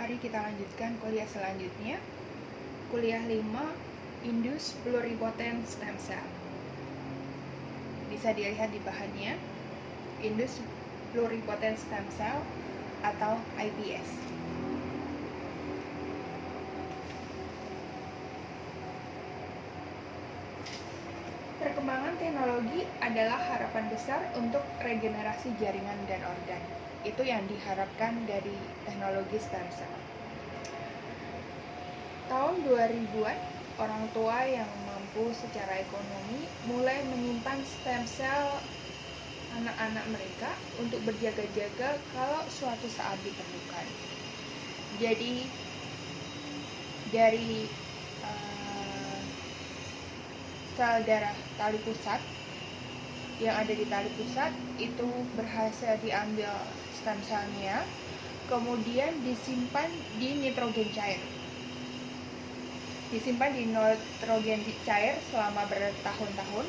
Mari kita lanjutkan kuliah selanjutnya. Kuliah 5, Indus Pluripotent Stem Cell. Bisa dilihat di bahannya, Indus Pluripotent Stem Cell atau IPS. Perkembangan teknologi adalah harapan besar untuk regenerasi jaringan dan organ. Itu yang diharapkan dari teknologi stem cell. Tahun 2000-an, orang tua yang mampu secara ekonomi mulai menyimpan stem cell anak-anak mereka untuk berjaga-jaga kalau suatu saat diperlukan. Jadi dari sel darah tali pusat yang ada di tali pusat itu berhasil diambil stem cell-nya, kemudian disimpan di nitrogen cair. Disimpan di nitrogen cair selama bertahun-tahun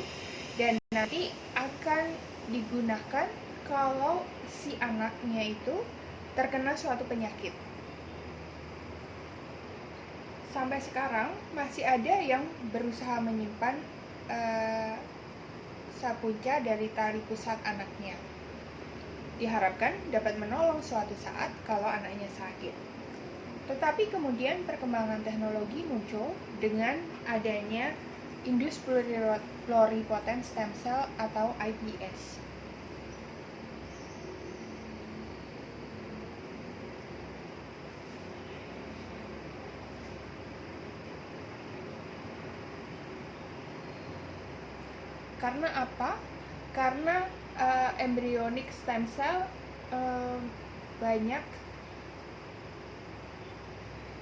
dan nanti akan digunakan kalau si anaknya itu terkena suatu penyakit. Sampai sekarang masih ada yang berusaha menyimpan sapunca dari tali pusat anaknya. Diharapkan dapat menolong suatu saat kalau anaknya sakit. Tetapi kemudian perkembangan teknologi muncul dengan adanya Indus Pluripotent Stem Cell atau IPS. Karena apa? Karena embryonic stem cell banyak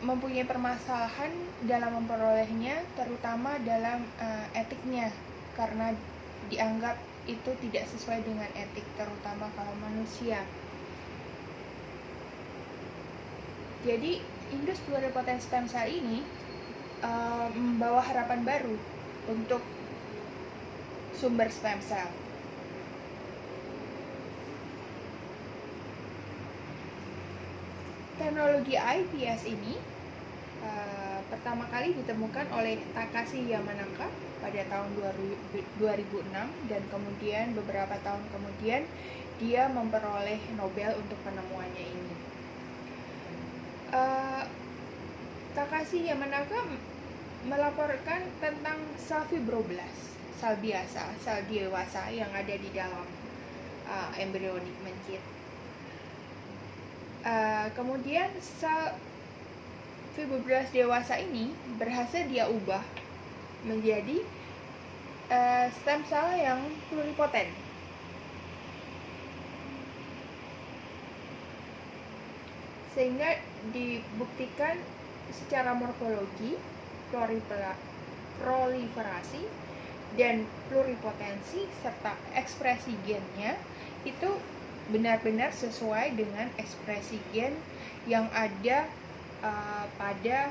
mempunyai permasalahan dalam memperolehnya, terutama dalam etiknya, karena dianggap itu tidak sesuai dengan etik, terutama kalau manusia. Jadi Indus Pluripotent Stem Cell ini membawa harapan baru untuk sumber stem cell. Teknologi IPS ini pertama kali ditemukan oleh Takashi Yamanaka pada tahun 2006 dan kemudian beberapa tahun kemudian dia memperoleh Nobel untuk penemuannya ini. Takashi Yamanaka melaporkan tentang sel fibroblast, sel biasa, sel dewasa yang ada di dalam embryonic mencit. Kemudian sel fibroblast dewasa ini berhasil dia ubah menjadi stem cell yang pluripotent. Sehingga dibuktikan secara morfologi, proliferasi, dan pluripotensi serta ekspresi gennya itu benar-benar sesuai dengan ekspresi gen yang ada pada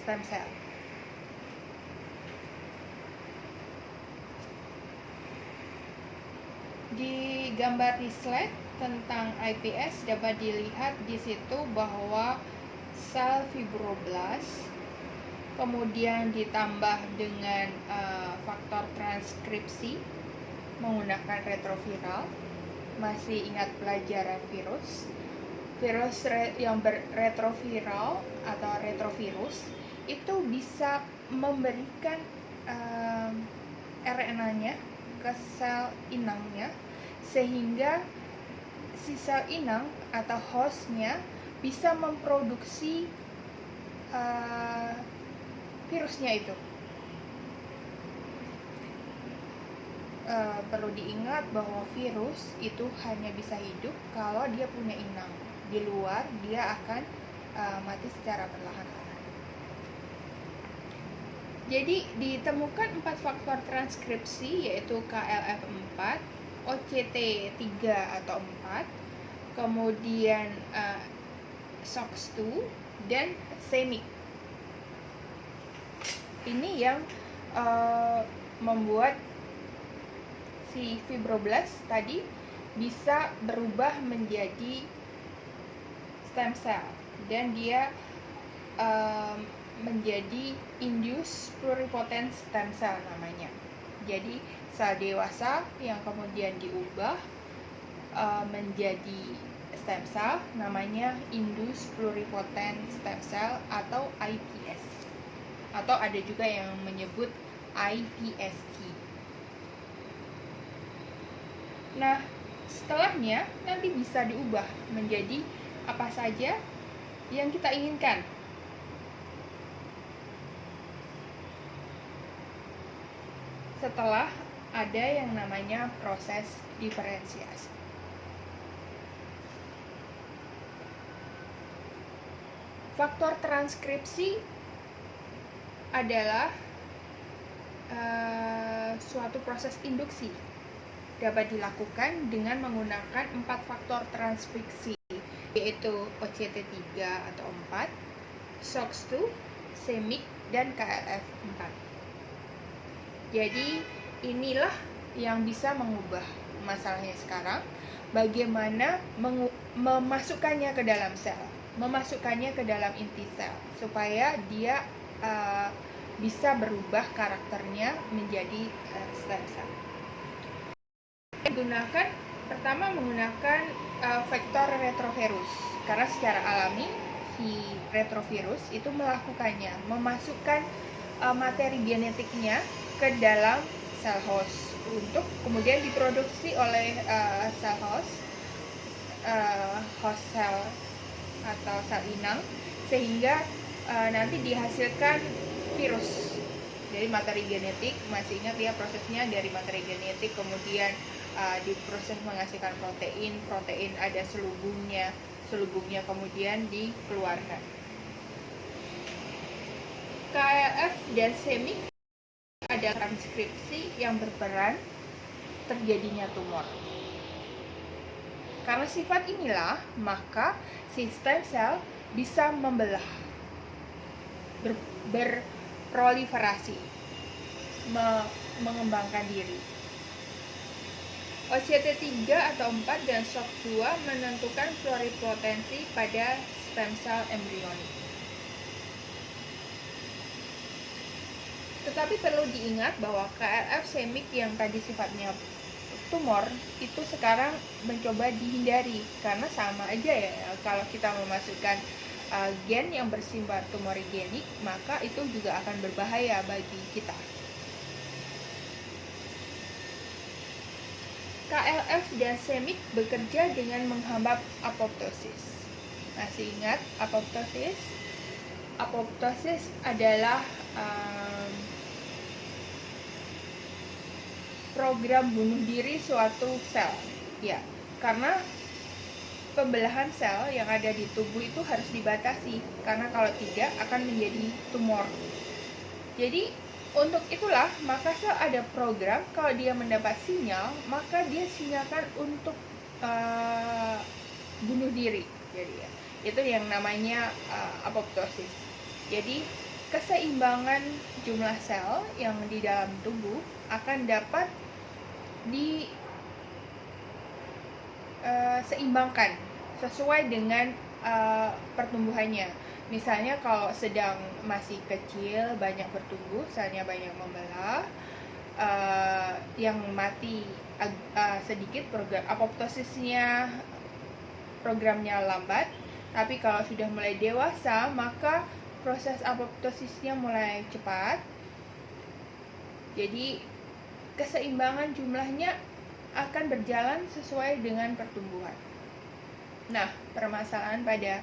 stem cell. Di gambar di slide tentang IPS dapat dilihat di situ bahwa sel fibroblast kemudian ditambah dengan faktor transkripsi menggunakan retroviral. Masih ingat pelajaran virus? Virus yang retroviral atau retrovirus itu bisa memberikan RNA-nya ke sel inangnya sehingga si sel inang atau hostnya bisa memproduksi virusnya itu. Perlu diingat bahwa virus itu hanya bisa hidup kalau dia punya inang. Di luar dia akan mati secara perlahan-lahan. Jadi ditemukan 4 faktor transkripsi yaitu KLF4, OCT3 atau 4, kemudian SOX2 dan CMYC. Ini yang membuat si fibroblast tadi bisa berubah menjadi stem cell. dan dia menjadi induced pluripotent stem cell namanya. Jadi sel dewasa yang kemudian diubah menjadi stem cell namanya induced pluripotent stem cell atau iPS, atau ada juga yang menyebut iPSC. Nah, setelahnya nanti bisa diubah menjadi apa saja yang kita inginkan. Setelah ada yang namanya proses diferensiasi. Faktor transkripsi adalah suatu proses induksi, dapat dilakukan dengan menggunakan 4 faktor transkripsi, yaitu OCT3 atau 4, SOX2, CMYC, dan KLF4. Jadi inilah yang bisa mengubah. Masalahnya sekarang bagaimana memasukkannya ke dalam sel, memasukkannya ke dalam inti sel supaya dia bisa berubah karakternya menjadi stem cell. Pertama menggunakan vektor retrovirus, karena secara alami si retrovirus itu melakukannya, memasukkan materi genetiknya ke dalam sel host untuk kemudian diproduksi oleh sel host sel atau sel inang, sehingga nanti dihasilkan virus dari materi genetik. Masih ingat ya prosesnya, dari materi genetik kemudian diproses menghasilkan protein ada selubungnya kemudian dikeluarkan. KLF dan CMYC ada transkripsi yang berperan terjadinya tumor. Karena sifat inilah, maka si stem cell bisa membelah, berproliferasi, mengembangkan diri. OCT3 atau 4 dan SOC2 menentukan pluripotensi pada stem cell embrionik. Tetapi perlu diingat bahwa KLF CMYC yang tadi sifatnya tumor itu sekarang mencoba dihindari, karena sama aja ya, kalau kita memasukkan gen yang bersifat tumorigenik, maka itu juga akan berbahaya bagi kita. KLF dan CMYC bekerja dengan menghambat apoptosis. Masih ingat apoptosis? Apoptosis adalah program bunuh diri suatu sel. Ya, karena pembelahan sel yang ada di tubuh itu harus dibatasi, karena kalau tidak akan menjadi tumor. Jadi untuk itulah maka sel ada program, kalau dia mendapat sinyal maka dia sinyalkan untuk bunuh diri. Jadi ya, itu yang namanya apoptosis. Jadi keseimbangan jumlah sel yang di dalam tubuh akan dapat diseimbangkan sesuai dengan pertumbuhannya. Misalnya kalau sedang masih kecil banyak bertumbuh, selnya banyak membelah, yang mati sedikit, program apoptosisnya programnya lambat. Tapi kalau sudah mulai dewasa maka proses apoptosisnya mulai cepat. Jadi keseimbangan jumlahnya akan berjalan sesuai dengan pertumbuhan. Nah, permasalahan pada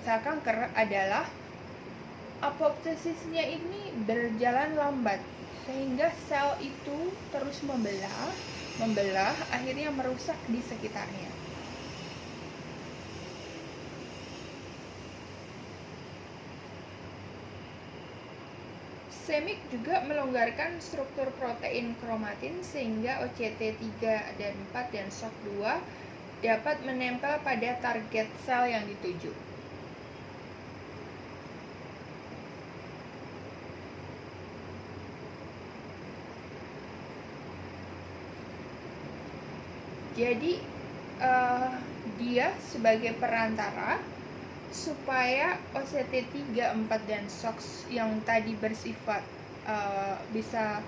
sel kanker adalah apoptosisnya ini berjalan lambat, sehingga sel itu terus membelah, akhirnya merusak di sekitarnya. CMYC juga melonggarkan struktur protein kromatin sehingga OCT3 dan 4 dan SOC2 dapat menempel pada target sel yang dituju. Jadi dia sebagai perantara supaya OCT3, 4, dan SOX yang tadi bersifat bisa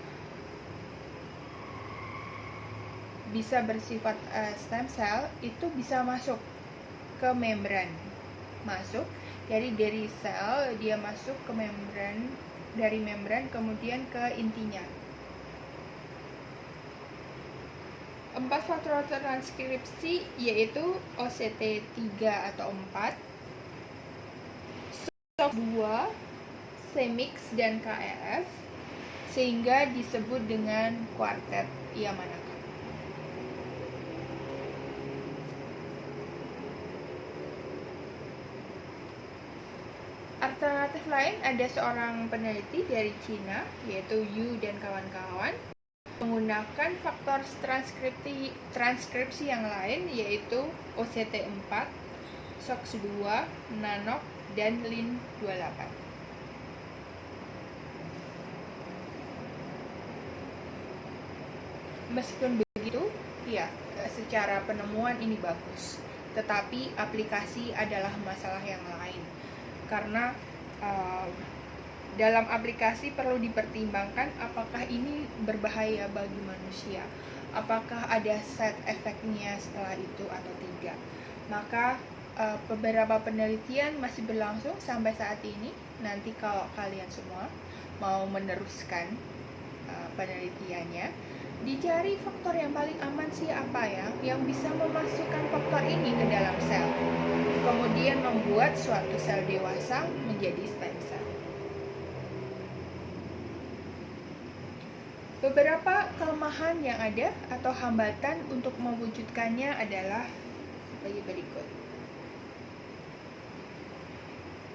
bersifat stem cell itu bisa masuk ke membran. Jadi dari sel dia masuk ke membran, dari membran kemudian ke intinya. 4 faktor transkripsi yaitu OCT3 atau 4, SOX2, CMYX, dan KRF, sehingga disebut dengan kuartet Yamanaka. Alternatif lain, ada seorang peneliti dari Cina, yaitu Yu dan kawan-kawan, menggunakan faktor transkripsi yang lain, yaitu OCT4, SOX2, NANOK, dan LIN28. Meskipun begitu, ya, secara penemuan ini bagus, tetapi aplikasi adalah masalah yang lain. Karena dalam aplikasi perlu dipertimbangkan apakah ini berbahaya bagi manusia, apakah ada side effect-nya setelah itu atau tidak. Maka beberapa penelitian masih berlangsung sampai saat ini. Nanti kalau kalian semua mau meneruskan penelitiannya, dicari faktor yang paling aman sih apa ya, yang bisa memasukkan faktor ini ke dalam sel, kemudian membuat suatu sel dewasa menjadi stem cell. Beberapa kelemahan yang ada atau hambatan untuk mewujudkannya adalah sebagai berikut.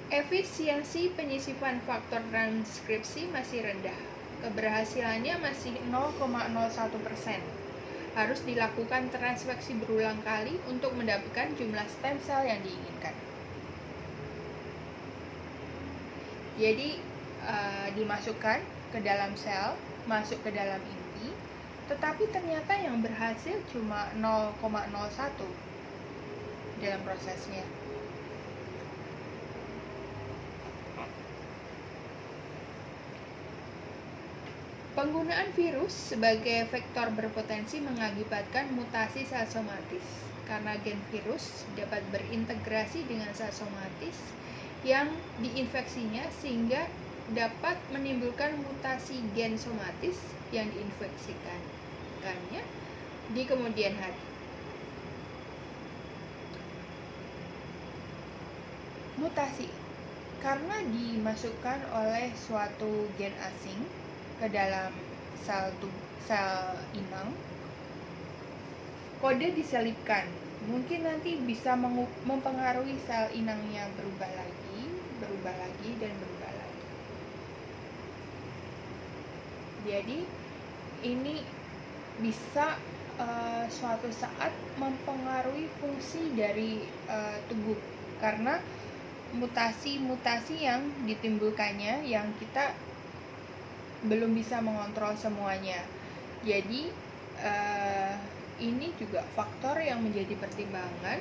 Efisiensi penyisipan faktor transkripsi masih rendah. Keberhasilannya masih 0,01%. Harus dilakukan transfeksi berulang kali untuk mendapatkan jumlah stem cell yang diinginkan. Jadi dimasukkan ke dalam sel, masuk ke dalam inti, tetapi ternyata yang berhasil cuma 0,01 dalam prosesnya. Penggunaan virus sebagai vektor berpotensi mengakibatkan mutasi sel somatis, karena gen virus dapat berintegrasi dengan sel somatis yang diinfeksinya sehingga dapat menimbulkan mutasi gen somatis yang diinfeksikannya di kemudian hari. Mutasi karena dimasukkan oleh suatu gen asing ke dalam sel inang, kode diselipkan. Mungkin nanti bisa mempengaruhi sel inangnya berubah lagi, dan berubah lagi. Jadi ini bisa suatu saat mempengaruhi fungsi dari tubuh, karena mutasi-mutasi yang ditimbulkannya yang kita belum bisa mengontrol semuanya. Jadi ini juga faktor yang menjadi pertimbangan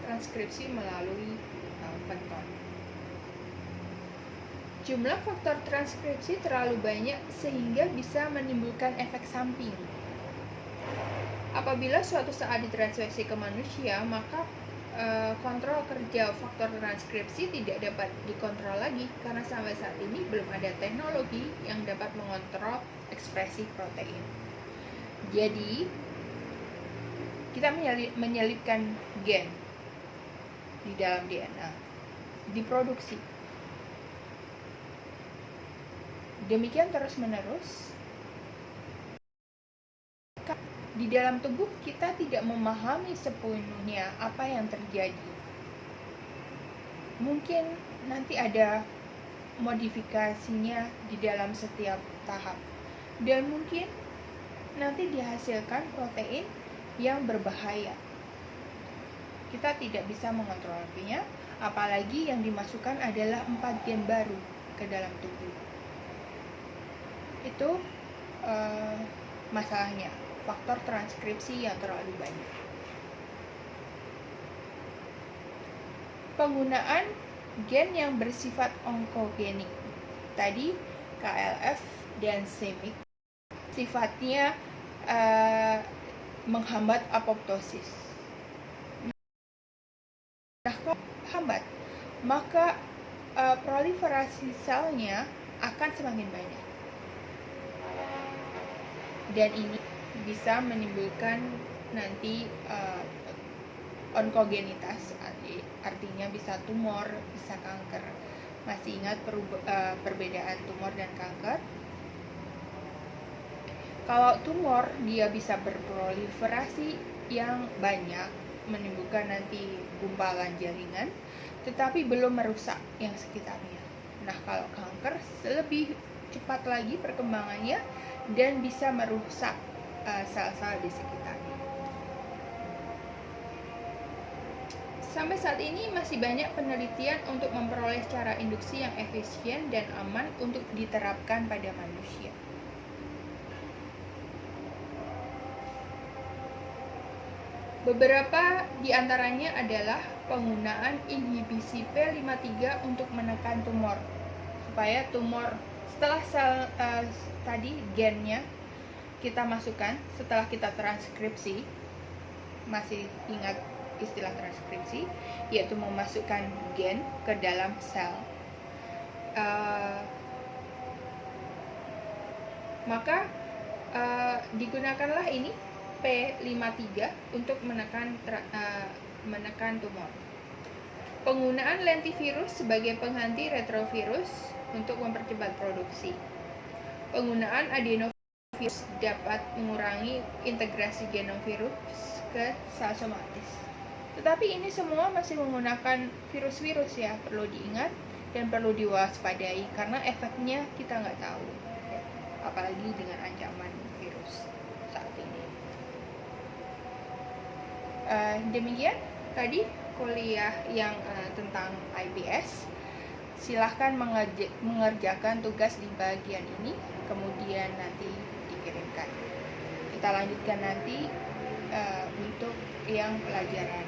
transkripsi melalui vektor. Jumlah faktor transkripsi terlalu banyak sehingga bisa menimbulkan efek samping. Apabila suatu saat ditransfeksi ke manusia, maka kontrol kerja faktor transkripsi tidak dapat dikontrol lagi karena sampai saat ini belum ada teknologi yang dapat mengontrol ekspresi protein. Jadi kita menyelipkan gen di dalam DNA, diproduksi. Demikian terus-menerus. Di dalam tubuh kita tidak memahami sepenuhnya apa yang terjadi. Mungkin nanti ada modifikasinya di dalam setiap tahap, dan mungkin nanti dihasilkan protein yang berbahaya. Kita tidak bisa mengontrolnya, apalagi yang dimasukkan adalah 4 gen baru ke dalam tubuh. Itu masalahnya. faktor transkripsi yang terlalu banyak. Penggunaan gen yang bersifat onkogenik. Tadi KLF dan CMYC sifatnya menghambat apoptosis. Nah, kalau hambat, maka proliferasi selnya akan semakin banyak. Dan ini bisa menimbulkan nanti onkogenitas, artinya bisa tumor, bisa kanker. Masih ingat perbedaan tumor dan kanker? Kalau tumor, dia bisa berproliferasi yang banyak, menimbulkan nanti gumpalan jaringan, tetapi belum merusak yang sekitarnya. Nah, kalau kanker lebih cepat lagi perkembangannya dan bisa merusak sel-sel di sekitarnya. Sampai saat ini masih banyak penelitian untuk memperoleh cara induksi yang efisien dan aman untuk diterapkan pada manusia. Beberapa di antaranya adalah penggunaan inhibisi P53 untuk menekan tumor, supaya tumor setelah sel tadi gennya kita masukkan, setelah kita transkripsi, masih ingat istilah transkripsi, yaitu memasukkan gen ke dalam sel, maka digunakanlah ini P53 untuk menekan tumor. Penggunaan lentivirus sebagai pengganti retrovirus untuk mempercepat produksi. Penggunaan adenovirus dapat mengurangi integrasi genom virus ke sel somatis. Tetapi ini semua masih menggunakan virus-virus ya, perlu diingat dan perlu diwaspadai karena efeknya kita nggak tahu, apalagi dengan ancaman virus saat ini. Demikian tadi kuliah yang tentang IPS. Silahkan mengerjakan tugas di bagian ini, kemudian nanti dikirimkan. Kita lanjutkan nanti untuk yang pelajaran